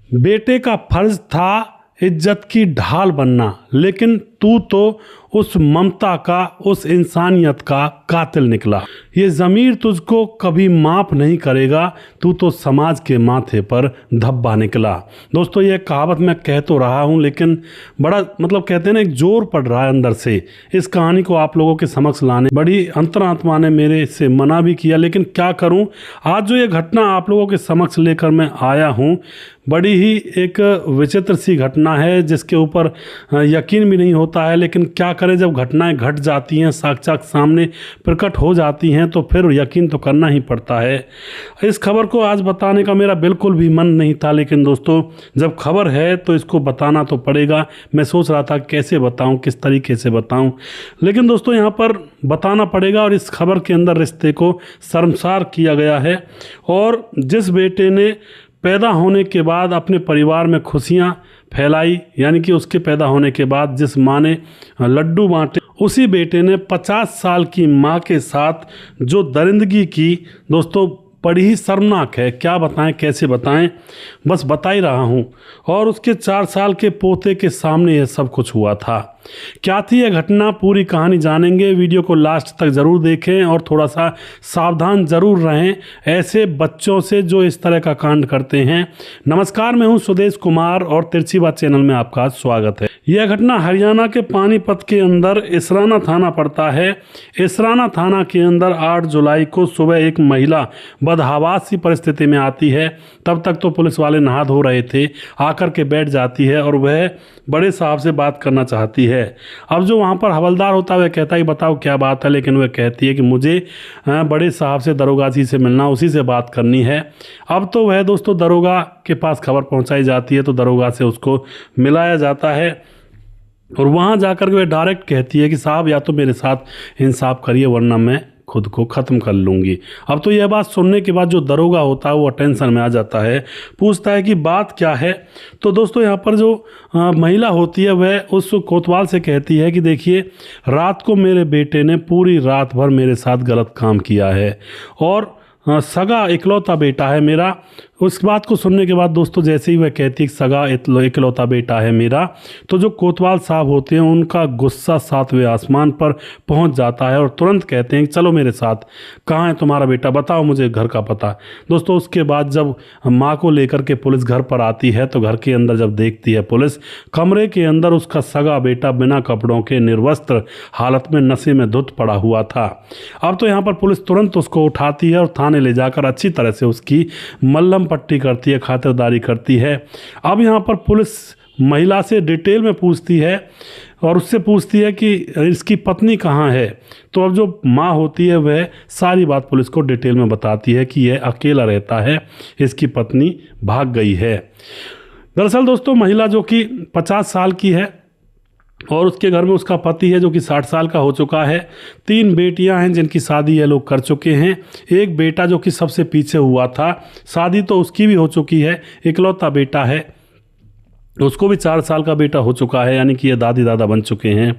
बेटे का फर्ज था इज्जत की ढाल बनना, लेकिन तू तो उस ममता का, उस इंसानियत का कातिल निकला। ये ज़मीर तुझको कभी माफ़ नहीं करेगा, तू तो समाज के माथे पर धब्बा निकला। दोस्तों, ये कहावत मैं कह तो रहा हूँ, लेकिन बड़ा कहते हैं ना, एक जोर पड़ रहा है अंदर से इस कहानी को आप लोगों के समक्ष लाने। बड़ी अंतरात्मा ने मेरे से मना भी किया, लेकिन क्या करूँ, आज जो ये घटना आप लोगों के समक्ष लेकर मैं आया हूँ, बड़ी ही एक विचित्र सी घटना है जिसके ऊपर यकीन भी नहीं होता है। लेकिन क्या करें, जब घटनाएं घट जाती हैं, साक्षात सामने प्रकट हो जाती हैं, तो फिर यकीन तो करना ही पड़ता है। इस खबर को आज बताने का मेरा बिल्कुल भी मन नहीं था, लेकिन दोस्तों जब खबर है तो इसको बताना तो पड़ेगा। मैं सोच रहा था कैसे बताऊं, किस तरीके से बताऊं, लेकिन दोस्तों यहाँ पर बताना पड़ेगा। और इस खबर के अंदर रिश्ते को शर्मसार किया गया है। और जिस बेटे ने पैदा होने के बाद अपने परिवार में खुशियां फैलाई, यानी कि उसके पैदा होने के बाद जिस माँ ने लड्डू बांटे, उसी बेटे ने 50 साल की माँ के साथ जो दरिंदगी की, दोस्तों बड़ी ही शर्मनाक है। क्या बताएं, कैसे बताएं, बस बता ही रहा हूँ। और उसके 4 साल के पोते के सामने यह सब कुछ हुआ था। क्या थी यह घटना, पूरी कहानी जानेंगे। वीडियो को लास्ट तक ज़रूर देखें और थोड़ा सा सावधान ज़रूर रहें ऐसे बच्चों से जो इस तरह का कांड करते हैं। नमस्कार, मैं हूं सुदेश कुमार और तिरछी बात चैनल में आपका स्वागत है। यह घटना हरियाणा के पानीपत के अंदर इसराना थाना पड़ता है। इसराना थाना के अंदर 8 जुलाई को सुबह एक महिला बदहवास सी परिस्थिति में आती है। तब तक तो पुलिस वाले नहा धो रहे थे, आकर के बैठ जाती है और वह बड़े साहब से बात करना चाहती है। अब जो वहाँ पर हवलदार होता है वह कहता है बताओ क्या बात है, लेकिन वह कहती है कि मुझे बड़े साहब से, दरोगा जी से मिलना, उसी से बात करनी है। अब तो वह दोस्तों दरोगा के पास खबर पहुँचाई जाती है, तो दरोगा से उसको मिलाया जाता है और वहाँ जाकर के वह डायरेक्ट कहती है कि साहब या तो मेरे साथ इंसाफ करिए वरना मैं खुद को ख़त्म कर लूँगी। अब तो यह बात सुनने के बाद जो दरोगा होता है वो टेंशन में आ जाता है, पूछता है कि बात क्या है। तो दोस्तों यहाँ पर जो महिला होती है वह उस कोतवाल से कहती है कि देखिए, रात को मेरे बेटे ने पूरी रात भर मेरे साथ गलत काम किया है और सगा इकलौता बेटा है मेरा। उस बात को सुनने के बाद दोस्तों जैसे ही वह कहती है सगा इकलौता बेटा है मेरा, तो जो कोतवाल साहब होते हैं उनका गुस्सा 7वें आसमान पर पहुंच जाता है और तुरंत कहते हैं कि चलो मेरे साथ, कहाँ है तुम्हारा बेटा, बताओ मुझे घर का पता। दोस्तों उसके बाद जब माँ को लेकर के पुलिस घर पर आती है तो घर के अंदर जब देखती है पुलिस, कमरे के अंदर उसका सगा बेटा बिना कपड़ों के निर्वस्त्र हालत में नशे में धुत पड़ा हुआ था। अब तो यहाँ पर पुलिस तुरंत उसको उठाती है और थाने ले जाकर अच्छी तरह से उसकी मल्लम पट्टी करती है, खातिरदारी करती है। अब यहाँ पर पुलिस महिला से डिटेल में पूछती है और उससे पूछती है कि इसकी पत्नी कहाँ है। तो अब जो माँ होती है वह सारी बात पुलिस को डिटेल में बताती है कि यह अकेला रहता है, इसकी पत्नी भाग गई है। दरअसल दोस्तों महिला जो कि 50 साल की है और उसके घर में उसका पति है जो कि 60 साल का हो चुका है। 3 बेटियां हैं जिनकी शादी ये लोग कर चुके हैं। एक बेटा जो कि सबसे पीछे हुआ था, शादी तो उसकी भी हो चुकी है, इकलौता बेटा है, उसको भी 4 साल का बेटा हो चुका है, यानी कि ये दादी दादा बन चुके हैं।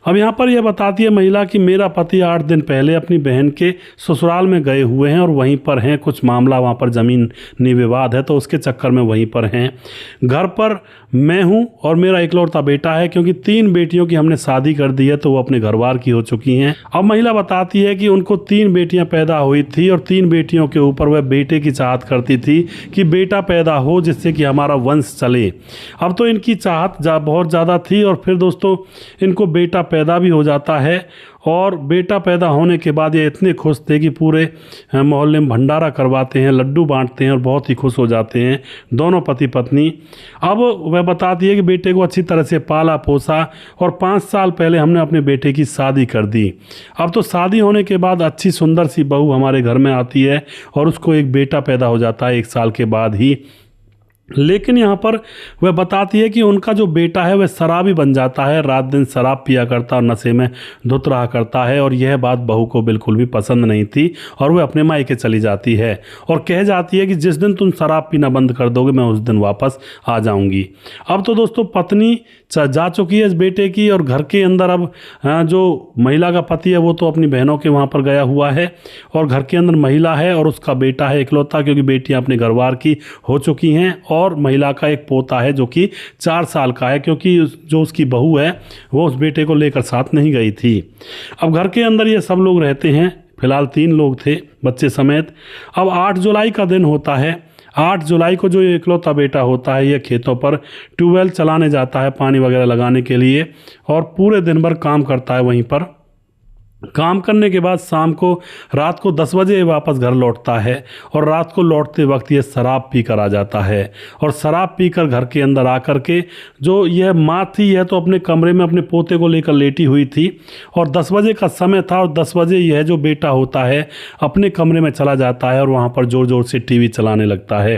अब यहाँ पर यह बताती है महिला कि मेरा पति 8 दिन पहले अपनी बहन के ससुराल में गए हुए हैं और वहीं पर हैं, कुछ मामला वहाँ पर ज़मीनी विवाद है तो उसके चक्कर में वहीं पर हैं। घर पर मैं हूँ और मेरा इकलौता बेटा है, क्योंकि 3 बेटियों की हमने शादी कर दी है तो वो अपने घरवार की हो चुकी हैं। अब महिला बताती है कि उनको 3 बेटियाँ पैदा हुई थी और 3 बेटियों के ऊपर वह बेटे की चाहत करती थी कि बेटा पैदा हो जिससे कि हमारा वंश चले। अब तो इनकी चाहत बहुत ज़्यादा थी और फिर दोस्तों इनको बेटा पैदा भी हो जाता है और बेटा पैदा होने के बाद ये इतने खुश थे कि पूरे मोहल्ले में भंडारा करवाते हैं, लड्डू बांटते हैं और बहुत ही खुश हो जाते हैं दोनों पति पत्नी। अब वह बताती है कि बेटे को अच्छी तरह से पाला पोसा और 5 साल पहले हमने अपने बेटे की शादी कर दी। अब तो शादी होने के बाद अच्छी सुंदर सी बहू हमारे घर में आती है और उसको एक बेटा पैदा हो जाता है 1 साल के बाद ही। लेकिन यहाँ पर वह बताती है कि उनका जो बेटा है वह शराबी बन जाता है, रात दिन शराब पिया करता और नशे में धुत रहा करता है और यह बात बहू को बिल्कुल भी पसंद नहीं थी और वह अपने मायके चली जाती है और कह जाती है कि जिस दिन तुम शराब पीना बंद कर दोगे मैं उस दिन वापस आ जाऊंगी। अब तो दोस्तों पत्नी जा चुकी है इस बेटे की, और घर के अंदर अब जो महिला का पति है वो तो अपनी बहनों के वहाँ पर गया हुआ है, और घर के अंदर महिला है और उसका बेटा है इकलौता, क्योंकि बेटियाँ अपने घरवार की हो चुकी हैं, और महिला का एक पोता है जो कि 4 साल का है, क्योंकि जो उसकी बहू है वो उस बेटे को लेकर साथ नहीं गई थी। अब घर के अंदर ये सब लोग रहते हैं, फिलहाल 3 लोग थे बच्चे समेत। अब 8 जुलाई का दिन होता है। 8 जुलाई को जो ये इकलौता बेटा होता है ये खेतों पर ट्यूबवेल चलाने जाता है पानी वगैरह लगाने के लिए, और पूरे दिन भर काम करता है वहीं पर। काम करने के बाद शाम को रात को 10 बजे वापस घर लौटता है, और रात को लौटते वक्त ये शराब पी कर आ जाता है, और शराब पीकर घर के अंदर आकर के जो यह माँ थी यह तो अपने कमरे में अपने पोते को लेकर लेटी हुई थी, और 10 बजे का समय था, और 10 बजे यह जो बेटा होता है अपने कमरे में चला जाता है और वहाँ पर ज़ोर ज़ोर से टीवी चलाने लगता है।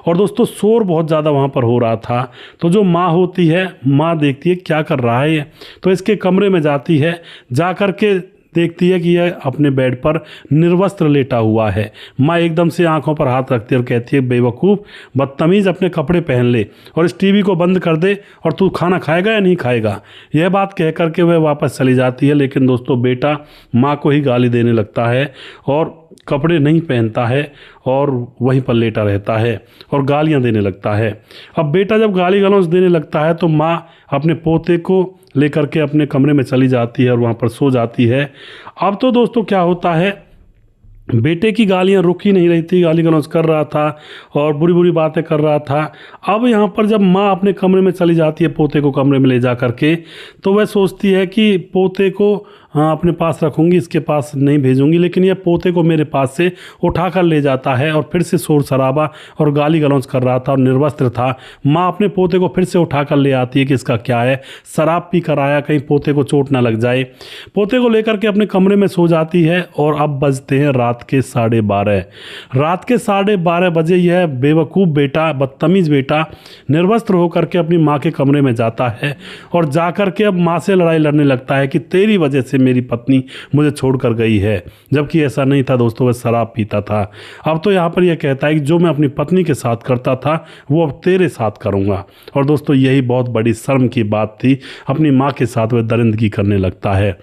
और दोस्तों शोर बहुत ज़्यादा वहाँ पर हो रहा था, तो जो माँ होती है, माँ देखती है क्या कर रहा है ये, तो इसके कमरे में जाती है, जा कर के देखती है कि यह अपने बेड पर निर्वस्त्र लेटा हुआ है। माँ एकदम से आंखों पर हाथ रखती है और कहती है, बेवकूफ़, बदतमीज़, अपने कपड़े पहन ले और इस टीवी को बंद कर दे, और तू खाना खाएगा या नहीं खाएगा। यह बात कह कर के वह वापस चली जाती है, लेकिन दोस्तों बेटा माँ को ही गाली देने लगता है और कपड़े नहीं पहनता है और वहीं पर लेटा रहता है और गालियां देने लगता है। अब बेटा जब गाली गलौज देने लगता है तो माँ अपने पोते को लेकर के अपने कमरे में चली जाती है और वहाँ पर सो जाती है। अब तो दोस्तों क्या होता है, बेटे की गालियां रुक ही नहीं रही थी, गाली गलौज कर रहा था और बुरी बुरी बातें कर रहा था। अब यहाँ पर जब माँ अपने कमरे में चली जाती है पोते को कमरे में ले जा करके, तो वह सोचती है कि पोते को अपने पास रखूँगी, इसके पास नहीं भेजूँगी, लेकिन यह पोते को मेरे पास से उठा कर ले जाता है और फिर से शोर शराबा और गाली गलौज कर रहा था और निर्वस्त्र था। माँ अपने पोते को फिर से उठा कर ले आती है कि इसका क्या है, शराब पी कर आया, कहीं पोते को चोट ना लग जाए। पोते को लेकर के अपने कमरे में सो जाती है, और अब बजते हैं रात के 12:30। रात के 12:30 बजे यह बेवकूफ़ बेटा, बदतमीज़ बेटा निर्वस्त्र होकर के अपनी माँ के कमरे में जाता है और जाकर के अब माँ से लड़ाई लड़ने लगता है कि तेरी वजह से मेरी पत्नी मुझे छोड़कर गई है, जबकि ऐसा नहीं था दोस्तों, वह शराब पीता था। अब तो यहाँ पर यह कहता है कि जो मैं अपनी पत्नी के साथ करता था वो अब तेरे साथ करूँगा। और दोस्तों यही बहुत बड़ी शर्म की बात थी, अपनी माँ के साथ वह दरिंदगी करने लगता है।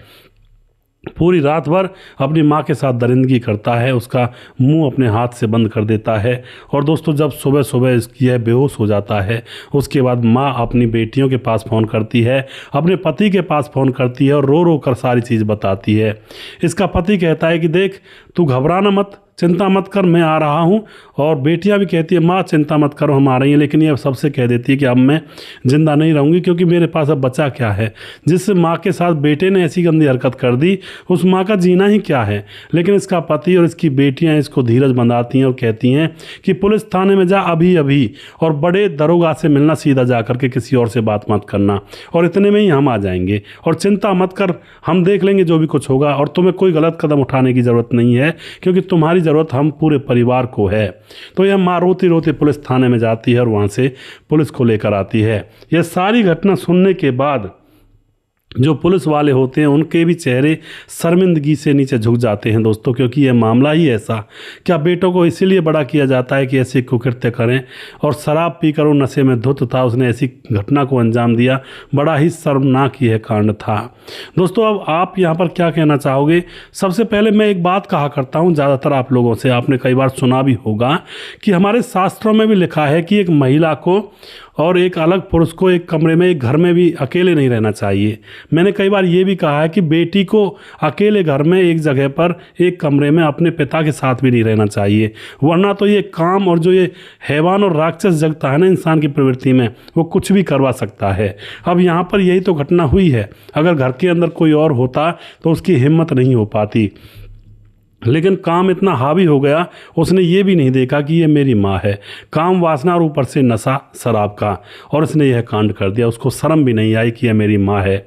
पूरी रात भर अपनी माँ के साथ दरिंदगी करता है, उसका मुंह अपने हाथ से बंद कर देता है। और दोस्तों जब सुबह सुबह यह बेहोश हो जाता है, उसके बाद माँ अपनी बेटियों के पास फ़ोन करती है, अपने पति के पास फ़ोन करती है और रो रो कर सारी चीज़ बताती है। इसका पति कहता है कि देख, तू घबराना मत, चिंता मत कर, मैं आ रहा हूँ। और बेटियां भी कहती है, माँ चिंता मत करो, हम आ रही हैं। लेकिन ये सबसे कह देती है कि अब मैं ज़िंदा नहीं रहूँगी, क्योंकि मेरे पास अब बचा क्या है। जिस माँ के साथ बेटे ने ऐसी गंदी हरकत कर दी, उस माँ का जीना ही क्या है। लेकिन इसका पति और इसकी बेटियां इसको धीरज बंधाती हैं और कहती हैं कि पुलिस थाने में जा अभी अभी, और बड़े दरोगा से मिलना, सीधा जा करके किसी और से बात मत करना, और इतने में ही हम आ जाएंगे, और चिंता मत कर, हम देख लेंगे जो भी कुछ होगा, और तुम्हें कोई गलत कदम उठाने की ज़रूरत नहीं है, क्योंकि तुम्हारी ज़रूरत हम पूरे परिवार को है। तो यह माँ रोती रोती पुलिस थाने में जाती है और वहाँ से पुलिस को लेकर आती है। यह सारी घटना सुनने के बाद जो पुलिस वाले होते हैं उनके भी चेहरे शर्मिंदगी से नीचे झुक जाते हैं दोस्तों, क्योंकि यह मामला ही ऐसा, क्या बेटों को इसीलिए बड़ा किया जाता है कि ऐसे कुकृत्य करें, और शराब पीकर वो नशे में धुत था, उसने ऐसी घटना को अंजाम दिया। बड़ा ही शर्मनाक यह कांड था दोस्तों। अब आप यहाँ पर क्या कहना चाहोगे? सबसे पहले मैं एक बात कहा करता हूँ ज़्यादातर आप लोगों से, आपने कई बार सुना भी होगा कि हमारे शास्त्रों में भी लिखा है कि एक महिला को और एक अलग पुरुष को एक कमरे में, एक घर में भी अकेले नहीं रहना चाहिए। मैंने कई बार ये भी कहा है कि बेटी को अकेले घर में एक जगह पर एक कमरे में अपने पिता के साथ भी नहीं रहना चाहिए, वरना तो ये काम और जो ये हैवान और राक्षस जगता है ना इंसान की प्रवृत्ति में, वो कुछ भी करवा सकता है। अब यहाँ पर यही तो घटना हुई है। अगर घर के अंदर कोई और होता तो उसकी हिम्मत नहीं हो पाती, लेकिन काम इतना हावी हो गया, उसने ये भी नहीं देखा कि ये मेरी माँ है। काम वासना और ऊपर से नशा शराब का, और इसने यह कांड कर दिया। उसको शर्म भी नहीं आई कि यह मेरी माँ है।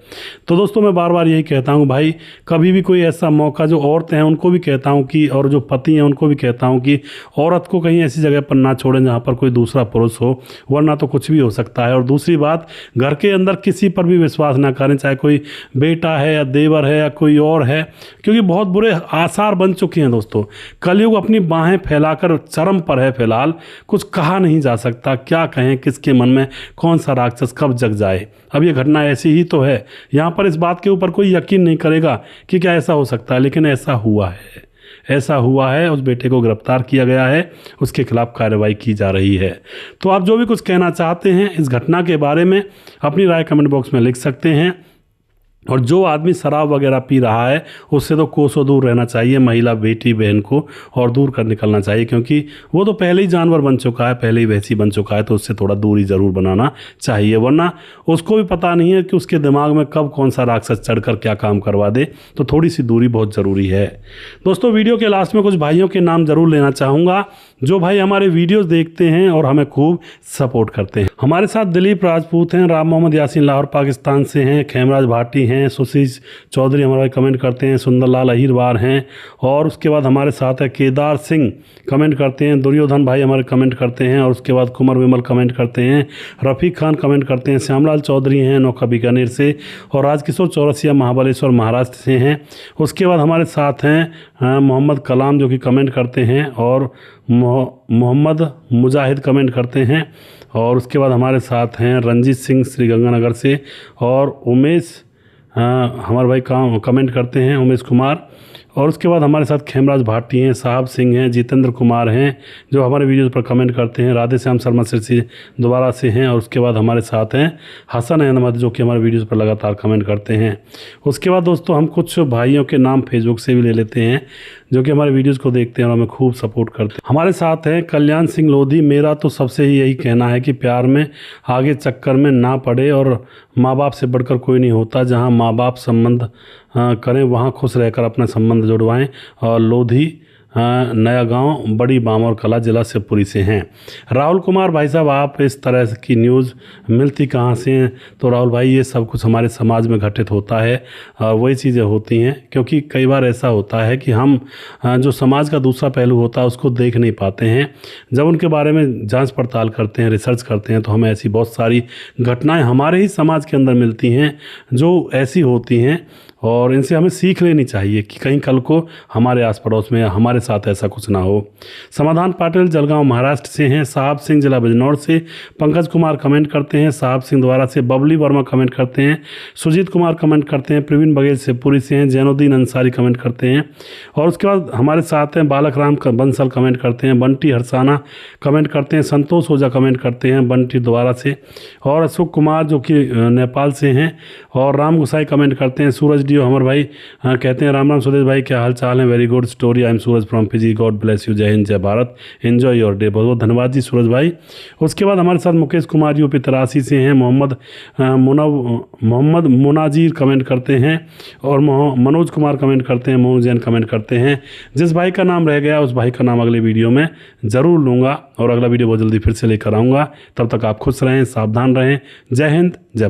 तो दोस्तों मैं बार बार यही कहता हूँ भाई, कभी भी कोई ऐसा मौका, जो औरतें हैं उनको भी कहता हूँ कि, और जो पति हैं उनको भी कहता हूँ कि औरत को कहीं ऐसी जगह पर ना छोड़ें जहाँ पर कोई दूसरा पुरुष हो, वरना तो कुछ भी हो सकता है। और दूसरी बात, घर के अंदर किसी पर भी विश्वास ना करें, चाहे कोई बेटा है या देवर है या कोई और है, क्योंकि बहुत बुरे आसार बन चुकी हैं दोस्तों। कलयुग अपनी बाहें फैलाकर चरम पर है फिलहाल, कुछ कहा नहीं जा सकता, क्या कहें, किसके मन में कौन सा राक्षस कब जग जाए। अब ये घटना ऐसी ही तो है, यहाँ पर इस बात के ऊपर कोई यकीन नहीं करेगा कि क्या ऐसा हो सकता है, लेकिन ऐसा हुआ है, ऐसा हुआ है। उस बेटे को गिरफ्तार किया गया है, उसके खिलाफ कार्रवाई की जा रही है। तो आप जो भी कुछ कहना चाहते हैं इस घटना के बारे में अपनी राय कमेंट बॉक्स में लिख सकते हैं। और जो आदमी शराब वगैरह पी रहा है उससे तो कोसों दूर रहना चाहिए महिला बेटी बहन को, और दूर कर निकलना चाहिए, क्योंकि वो तो पहले ही जानवर बन चुका है, पहले ही वैसी बन चुका है, तो उससे थोड़ा दूरी ज़रूर बनाना चाहिए, वरना उसको भी पता नहीं है कि उसके दिमाग में कब कौन सा राक्षस चढ़कर क्या काम करवा दे। तो थोड़ी सी दूरी बहुत ज़रूरी है। दोस्तों वीडियो के लास्ट में कुछ भाइयों के नाम ज़रूर लेना चाहूँगा जो भाई हमारे वीडियोज़ देखते हैं और हमें खूब सपोर्ट करते हैं। हमारे साथ दिलीप राजपूत हैं, राम मोहम्मद यासीन लाहौर पाकिस्तान से हैं, खेमराज भाटी हैं, सुशीष चौधरी हमारे भाई कमेंट करते हैं, सुंदरलाल अहिरवार हैं, और उसके बाद हमारे साथ है केदार सिंह कमेंट करते हैं, दुर्योधन भाई हमारे कमेंट करते हैं, और उसके बाद कुमार विमल कमेंट करते हैं, रफ़ीक खान कमेंट करते हैं, श्यामलाल चौधरी हैं नौका बीकानेर से, और राजकिशोर चौरसिया महाबलेश्वर महाराष्ट्र से हैं। उसके बाद हमारे साथ हैं मोहम्मद कलाम जो कि कमेंट करते हैं, और मोहम्मद मुजाहिद कमेंट करते हैं, और उसके बाद हमारे साथ हैं रंजीत सिंह श्रीगंगानगर से, और उमेश हमारे भाई कमेंट करते हैं, उमेश कुमार, और उसके बाद हमारे साथ खेमराज भाटी हैं, साहब सिंह हैं, जितेंद्र कुमार हैं जो हमारे वीडियोज़ पर कमेंट करते हैं, राधे श्याम शर्मा से दोबारा से हैं, और उसके बाद हमारे साथ हैं हसन अहमद जो कि हमारे वीडियोज़ पर लगातार कमेंट करते हैं। उसके बाद दोस्तों हम कुछ भाइयों के नाम फेसबुक से भी ले लेते हैं जो कि हमारे वीडियोज़ को देखते हैं और हमें खूब सपोर्ट करते हैं। हमारे साथ हैं कल्याण सिंह लोधी, मेरा तो सबसे ही यही कहना है कि प्यार में आगे चक्कर में ना पड़े, और माँ बाप से बढ़कर कोई नहीं होता, जहाँ माँ बाप संबंध करें वहाँ खुश रहकर अपना संबंध जुड़वाएं। और लोधी नया गांव बड़ी बामौर कला जिला शिवपुरी से हैं। राहुल कुमार भाई साहब, आप इस तरह की न्यूज़ मिलती कहाँ से हैं? तो राहुल भाई ये सब कुछ हमारे समाज में घटित होता है, वही चीज़ें होती हैं, क्योंकि कई बार ऐसा होता है कि हम जो समाज का दूसरा पहलू होता है उसको देख नहीं पाते हैं। जब उनके बारे में जांच पड़ताल करते हैं, रिसर्च करते हैं, तो हमें ऐसी बहुत सारी घटनाएँ हमारे ही समाज के अंदर मिलती हैं जो ऐसी होती हैं, और इनसे हमें सीख लेनी चाहिए कि कहीं कल को हमारे आस पड़ोस में हमारे साथ ऐसा कुछ ना हो। समाधान पाटिल जलगांव महाराष्ट्र से हैं, साहब सिंह जिला बिजनौर से, पंकज कुमार कमेंट करते हैं, साहब सिंह द्वारा से, बबली वर्मा कमेंट करते हैं, सुजीत कुमार कमेंट करते हैं, प्रवीण बघेल शिवपुरी से हैं, जैनुद्दीन अंसारी कमेंट करते हैं, और उसके बाद हमारे साथ हैं बालक राम बंसल कमेंट करते हैं, बंटी हरसाना कमेंट करते हैं, संतोष ओझा कमेंट करते हैं बंटी द्वारा से, और अशोक कुमार जो कि नेपाल से हैं, और राम गुसाई कमेंट करते हैं, सूरज डियो हमारे भाई कहते हैं राम राम सुदेश भाई क्या हाल चाल है, very good story, I am Suraj from Fiji, God bless you, जय हिंद जय भारत, एंजॉय योर डे। बहुत बहुत धन्यवाद जी सूरज भाई। उसके बाद हमारे साथ मुकेश कुमार यूपी 83 से हैं, मोहम्मद मुनाजीर कमेंट करते हैं, और मनोज कुमार कमेंट करते हैं, मोहन जैन कमेंट करते हैं। जिस भाई का नाम रह गया उस भाई का नाम अगले वीडियो में ज़रूर लूँगा, और अगला वीडियो बहुत जल्दी फिर से लेकर आऊँगा। तब तक आप खुश रहें, सावधान रहें। जय हिंद जय भारत।